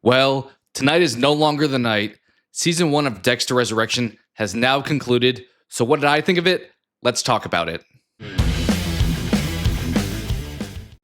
Well, tonight is no longer the night. Season 1 of Dexter Resurrection has now concluded. So what did I think of it? Let's talk about it.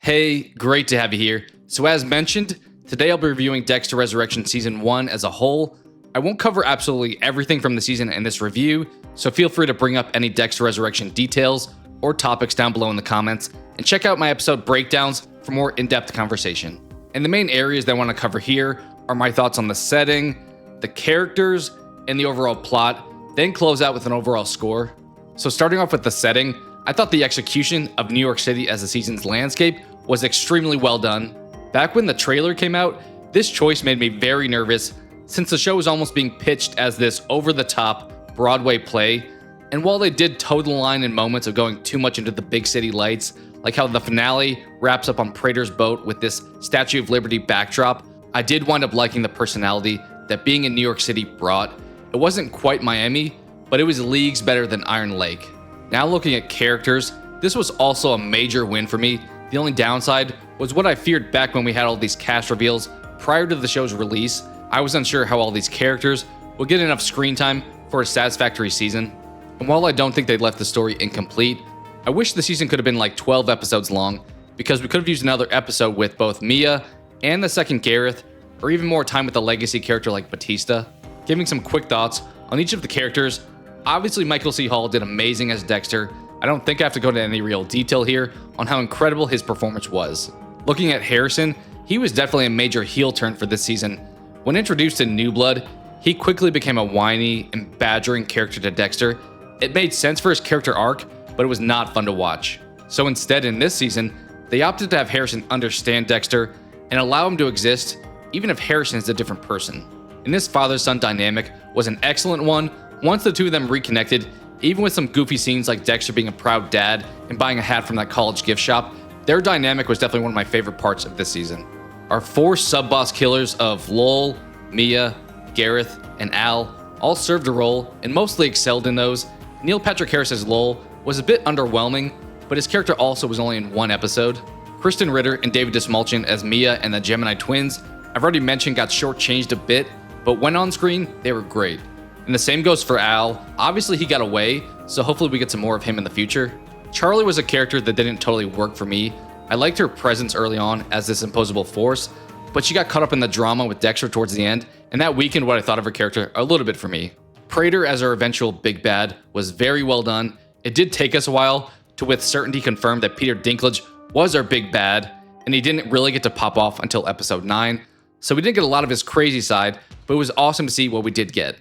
Hey, great to have you here. So as mentioned, today I'll be reviewing Dexter Resurrection Season 1 as a whole. I won't cover absolutely everything from the season in this review, so feel free to bring up any Dexter Resurrection details or topics down below in the comments, and check out my episode breakdowns for more in-depth conversation. And the main areas that I want to cover here are my thoughts on the setting, the characters, and the overall plot, then close out with an overall score. So starting off with the setting, I thought the execution of New York City as the season's landscape was extremely well done. Back when the trailer came out, this choice made me very nervous since the show was almost being pitched as this over-the-top Broadway play, and while they did toe the line in moments of going too much into the big city lights, like how the finale wraps up on Prater's boat with this Statue of Liberty backdrop, I did wind up liking the personality that being in New York City brought. It wasn't quite Miami, but it was leagues better than Iron Lake. Now looking at characters, this was also a major win for me. The only downside was what I feared back when we had all these cast reveals prior to the show's release. I was unsure how all these characters would get enough screen time for a satisfactory season. And while I don't think they left the story incomplete, I wish the season could have been like 12 episodes long, because we could have used another episode with both Mia and the second Gareth, or even more time with a legacy character like Batista. Giving some quick thoughts on each of the characters, obviously Michael C. Hall did amazing as Dexter. I don't think I have to go into any real detail here on how incredible his performance was. Looking at Harrison, he was definitely a major heel turn for this season. When introduced in New Blood, he quickly became a whiny and badgering character to Dexter. It made sense for his character arc, but it was not fun to watch. So instead, in this season, they opted to have Harrison understand Dexter and allow him to exist, even if Harrison is a different person. And this father-son dynamic was an excellent one once the two of them reconnected, even with some goofy scenes like Dexter being a proud dad and buying a hat from that college gift shop. Their dynamic was definitely one of my favorite parts of this season. Our four sub-boss killers of Lowell, Mia, Gareth, and Al all served a role and mostly excelled in those. Neil Patrick Harris as Lowell was a bit underwhelming, but his character also was only in one episode. Krysten Ritter and David Dastmalchian as Mia and the Gemini twins, I've already mentioned, got shortchanged a bit, but when on screen, they were great. And the same goes for Al. Obviously he got away, so hopefully we get some more of him in the future. Charley was a character that didn't totally work for me. I liked her presence early on as this imposable force, but she got caught up in the drama with Dexter towards the end, and that weakened what I thought of her character a little bit for me. Prater as our eventual Big Bad was very well done. It did take us a while to with certainty confirm that Peter Dinklage was our Big Bad, and he didn't really get to pop off until episode 9, so we didn't get a lot of his crazy side, but it was awesome to see what we did get.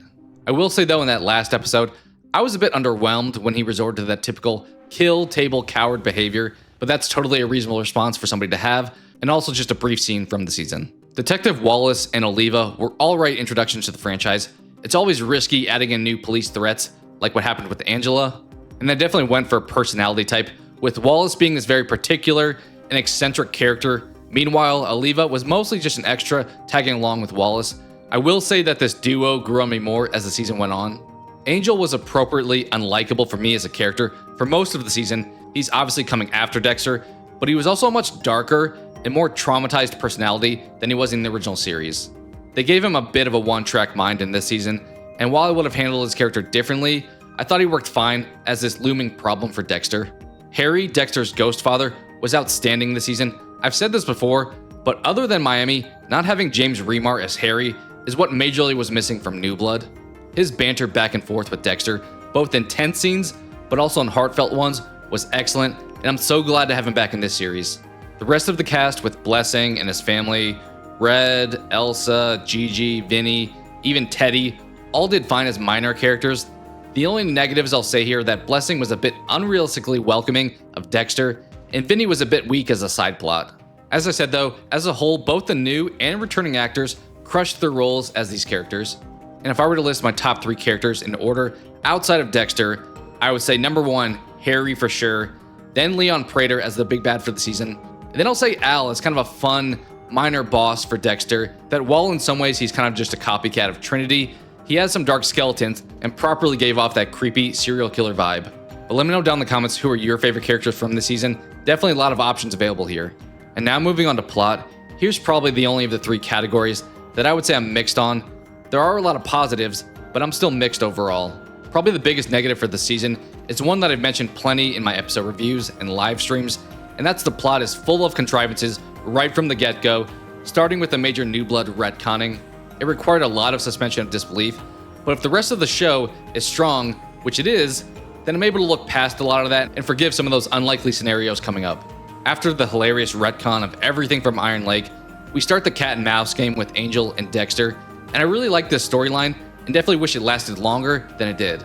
I will say though, in that last episode, I was a bit underwhelmed when he resorted to that typical kill table coward behavior, but that's totally a reasonable response for somebody to have, and also just a brief scene from the season. Detective Wallace and Oliva were alright introductions to the franchise. It's always risky adding in new police threats, like what happened with Angela, and they definitely went for a personality type, with Wallace being this very particular and eccentric character. Meanwhile, Oliva was mostly just an extra tagging along with Wallace. I will say that this duo grew on me more as the season went on. Angel was appropriately unlikable for me as a character for most of the season. He's obviously coming after Dexter, but he was also a much darker and more traumatized personality than he was in the original series. They gave him a bit of a one-track mind in this season, and while I would have handled his character differently, I thought he worked fine as this looming problem for Dexter. Harry, Dexter's ghost father, was outstanding this season. I've said this before, but other than Miami, not having James Remar as Harry is what majorly was missing from New Blood. His banter back and forth with Dexter, both in tense scenes, but also in heartfelt ones, was excellent, and I'm so glad to have him back in this series. The rest of the cast with Blessing and his family, Red, Elsa, Gigi, Vinny, even Teddy, all did fine as minor characters. The only negatives I'll say here are that Blessing was a bit unrealistically welcoming of Dexter, and Vinny was a bit weak as a side plot. As I said though, as a whole, both the new and returning actors crushed their roles as these characters. And if I were to list my top 3 characters in order outside of Dexter, I would say number 1, Harry for sure, then Leon Prater as the Big Bad for the season, and then I'll say Al as kind of a fun, minor boss for Dexter, that while in some ways he's kind of just a copycat of Trinity, he has some dark skeletons and properly gave off that creepy serial killer vibe. But let me know down in the comments who are your favorite characters from this season. Definitely a lot of options available here. And now moving on to plot, here's probably the only of the 3 categories that I would say I'm mixed on. There are a lot of positives, but I'm still mixed overall. Probably the biggest negative for the season is one that I've mentioned plenty in my episode reviews and live streams, and that's the plot is full of contrivances right from the get-go, starting with the major New Blood retconning. It required a lot of suspension of disbelief, but if the rest of the show is strong, which it is, then I'm able to look past a lot of that and forgive some of those unlikely scenarios coming up. After the hilarious retcon of everything from Iron Lake, we start the cat and mouse game with Angel and Dexter, and I really like this storyline and definitely wish it lasted longer than it did.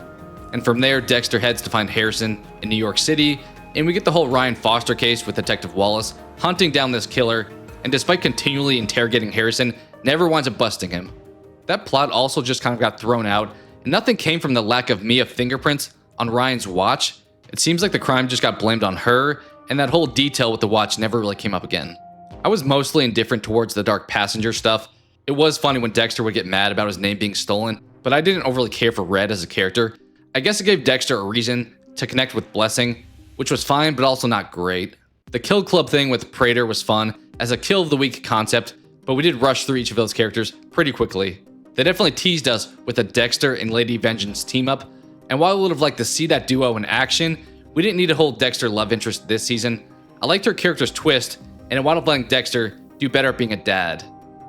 And from there, Dexter heads to find Harrison in New York City, and we get the whole Ryan Foster case with Detective Wallace hunting down this killer, and despite continually interrogating Harrison, never winds up busting him. That plot also just kind of got thrown out, and nothing came from the lack of Mia fingerprints on Ryan's watch. It seems like the crime just got blamed on her, and that whole detail with the watch never really came up again. I was mostly indifferent towards the dark passenger stuff. It was funny when Dexter would get mad about his name being stolen, but I didn't overly care for Red as a character. I guess it gave Dexter a reason to connect with Blessing, which was fine but also not great. The Kill Club thing with Prater was fun as a kill of the week concept, but we did rush through each of those characters pretty quickly. They definitely teased us with a Dexter and Lady Vengeance team up, and while I would have liked to see that duo in action, we didn't need a whole Dexter love interest this season. I liked her character's twist, and it wound up letting Dexter do better at being a dad.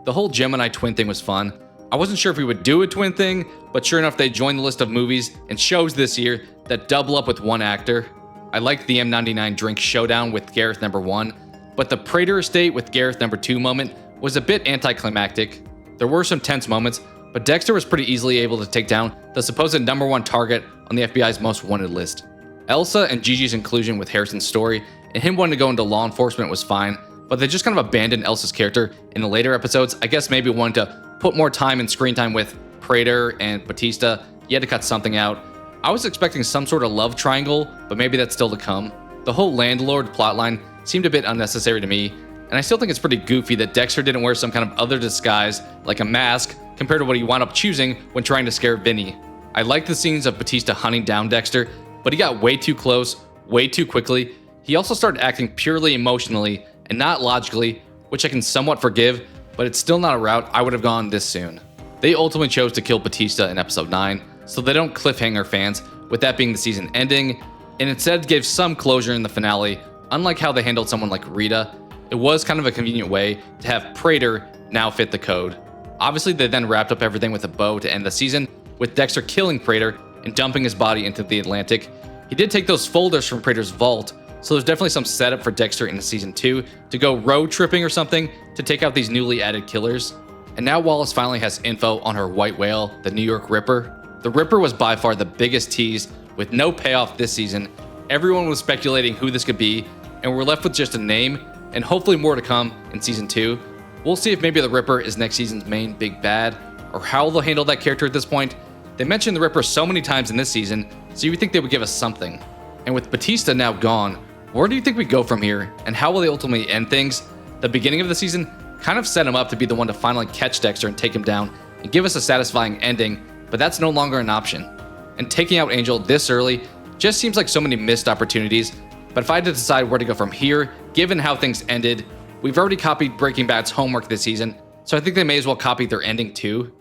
The whole Gemini twin thing was fun. I wasn't sure if we would do a twin thing, but sure enough they joined the list of movies and shows this year that double up with one actor. I liked the M99 drink showdown with Gareth number 1, but the Prater estate with Gareth number 2 moment was a bit anticlimactic. There were some tense moments, but Dexter was pretty easily able to take down the supposed number 1 target on the FBI's most wanted list. Elsa and Gigi's inclusion with Harrison's story and him wanting to go into law enforcement was fine, but they just kind of abandoned Elsa's character in the later episodes. I guess maybe wanted to put more time and screen time with Prater and Batista. You had to cut something out. I was expecting some sort of love triangle, but maybe that's still to come. The whole landlord plotline seemed a bit unnecessary to me, and I still think it's pretty goofy that Dexter didn't wear some kind of other disguise, like a mask, compared to what he wound up choosing when trying to scare Vinny. I liked the scenes of Batista hunting down Dexter, but he got way too close, way too quickly. He also started acting purely emotionally and not logically, which I can somewhat forgive, but it's still not a route I would have gone this soon. They ultimately chose to kill Batista in episode 9, so they don't cliffhanger fans, with that being the season ending, and instead gave some closure in the finale. Unlike how they handled someone like Rita, it was kind of a convenient way to have Prater now fit the code. Obviously, they then wrapped up everything with a bow to end the season, with Dexter killing Prater and dumping his body into the Atlantic. He did take those folders from Prater's vault, so there's definitely some setup for Dexter in season 2 to go road tripping or something to take out these newly added killers. And now Wallace finally has info on her white whale, the New York Ripper. The Ripper was by far the biggest tease, with no payoff this season. Everyone was speculating who this could be, and we're left with just a name, and hopefully more to come in season 2. We'll see if maybe the Ripper is next season's main big bad, or how they'll handle that character at this point. They mentioned the Ripper so many times in this season, so you would think they would give us something. And with Batista now gone, where do you think we go from here, and how will they ultimately end things? The beginning of the season kind of set him up to be the one to finally catch Dexter and take him down and give us a satisfying ending, but that's no longer an option. And taking out Angel this early just seems like so many missed opportunities, but if I had to decide where to go from here, given how things ended, we've already copied Breaking Bad's homework this season, so I think they may as well copy their ending too.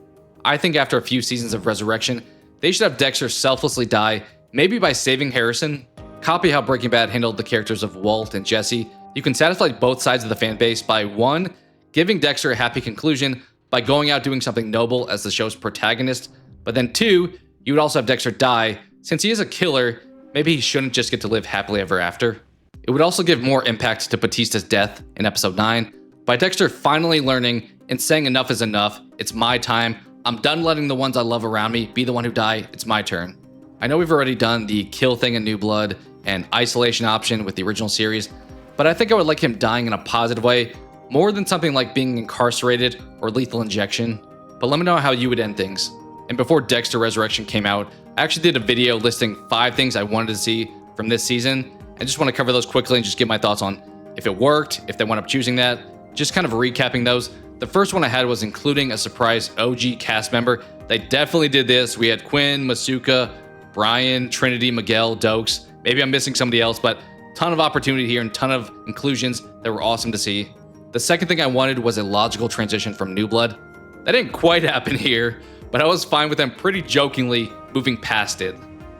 I think after a few seasons of Resurrection, they should have Dexter selflessly die, maybe by saving Harrison. Copy how Breaking Bad handled the characters of Walt and Jesse. You can satisfy both sides of the fan base by 1, giving Dexter a happy conclusion by going out doing something noble as the show's protagonist, but then 2, you would also have Dexter die. Since he is a killer, maybe he shouldn't just get to live happily ever after. It would also give more impact to Batista's death in episode 9 by Dexter finally learning and saying enough is enough, it's my time, I'm done letting the ones I love around me be the one who die, it's my turn. I know we've already done the kill thing in New Blood and isolation option with the original series, but I think I would like him dying in a positive way, more than something like being incarcerated or lethal injection. But let me know how you would end things. And before Dexter Resurrection came out, I actually did a video listing 5 things I wanted to see from this season. I just want to cover those quickly and just give my thoughts on if it worked, if they wound up choosing that, just kind of recapping those. The first one I had was including a surprise OG cast member. They definitely did this. We had Quinn, Masuka, Brian, Trinity, Miguel, Doakes. Maybe I'm missing somebody else, but ton of opportunity here and ton of inclusions that were awesome to see. The second thing I wanted was a logical transition from New Blood. That didn't quite happen here, but I was fine with them pretty jokingly moving past it.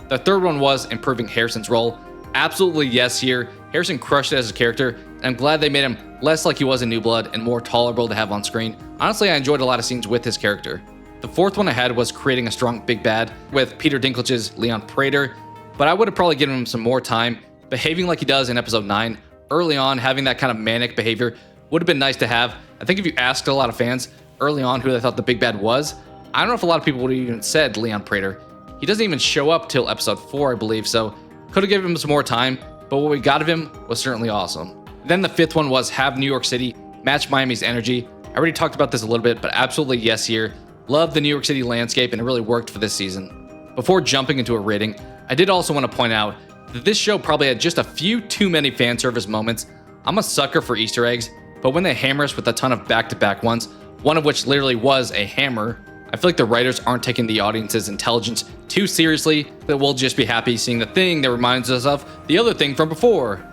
The third one was improving Harrison's role. Absolutely yes here. Harrison crushed it as a character, and I'm glad they made him less like he was in New Blood and more tolerable to have on screen. Honestly, I enjoyed a lot of scenes with his character. The fourth one I had was creating a strong big bad with Peter Dinklage's Leon Prater, but I would have probably given him some more time. Behaving like he does in episode 9, early on, having that kind of manic behavior would have been nice to have. I think if you asked a lot of fans early on who they thought the big bad was, I don't know if a lot of people would have even said Leon Prater. He doesn't even show up till episode 4, I believe, so could have given him some more time, but what we got of him was certainly awesome. Then the fifth one was have New York City match Miami's energy. I already talked about this a little bit, but absolutely yes here. Love the New York City landscape, and it really worked for this season. Before jumping into a rating, I did also want to point out that this show probably had just a few too many fan service moments. I'm a sucker for Easter eggs, but when they hammer us with a ton of back-to-back ones, one of which literally was a hammer, I feel like the writers aren't taking the audience's intelligence too seriously, that we'll just be happy seeing the thing that reminds us of the other thing from before.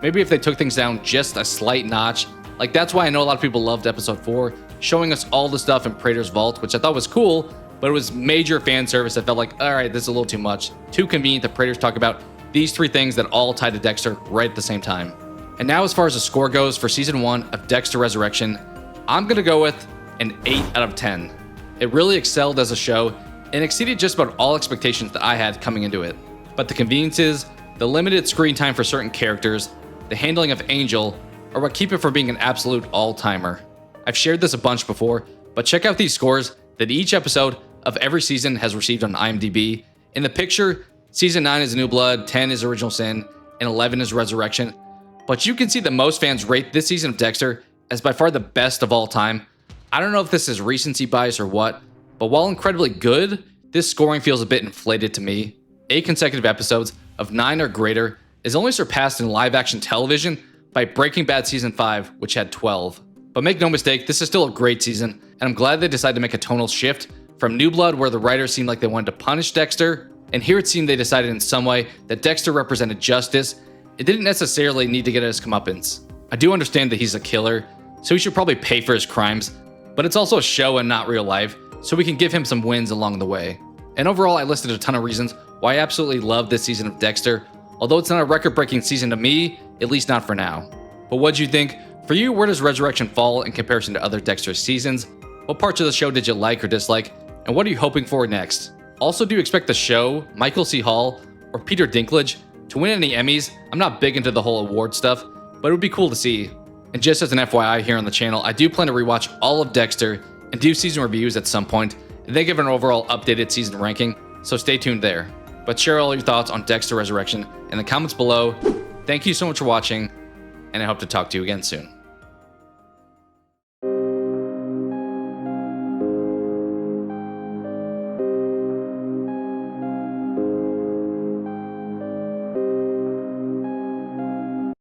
Maybe if they took things down just a slight notch, like that's why I know a lot of people loved episode 4, showing us all the stuff in Prater's vault, which I thought was cool, but it was major fan service that felt like, alright, this is a little too much. Too convenient that Prater's talk about these 3 things that all tie to Dexter right at the same time. And now as far as the score goes for season 1 of Dexter Resurrection, I'm gonna go with an 8 out of 10. It really excelled as a show and exceeded just about all expectations that I had coming into it. But the conveniences, the limited screen time for certain characters, the handling of Angel are what keep it from being an absolute all-timer. I've shared this a bunch before, but check out these scores that each episode of every season has received on IMDb. In the picture, season 9 is New Blood, 10 is Original Sin, and 11 is Resurrection. But you can see that most fans rate this season of Dexter as by far the best of all time. I don't know if this is recency bias or what, but while incredibly good, this scoring feels a bit inflated to me. 8 consecutive episodes of 9 or greater is only surpassed in live-action television by Breaking Bad Season 5, which had 12. But make no mistake, this is still a great season, and I'm glad they decided to make a tonal shift from New Blood, where the writers seemed like they wanted to punish Dexter, and here it seemed they decided in some way that Dexter represented justice. It didn't necessarily need to get his comeuppance. I do understand that he's a killer, so he should probably pay for his crimes, but it's also a show and not real life, so we can give him some wins along the way. And overall, I listed a ton of reasons why I absolutely love this season of Dexter, although it's not a record-breaking season to me, at least not for now. But what'd you think? For you, where does Resurrection fall in comparison to other Dexter seasons? What parts of the show did you like or dislike? And what are you hoping for next? Also, do you expect the show, Michael C. Hall, or Peter Dinklage to win any Emmys? I'm not big into the whole award stuff, but it would be cool to see. And just as an FYI here on the channel, I do plan to rewatch all of Dexter and do season reviews at some point, and then give an overall updated season ranking, so stay tuned there. But share all your thoughts on Dexter Resurrection in the comments below. Thank you so much for watching, and I hope to talk to you again soon.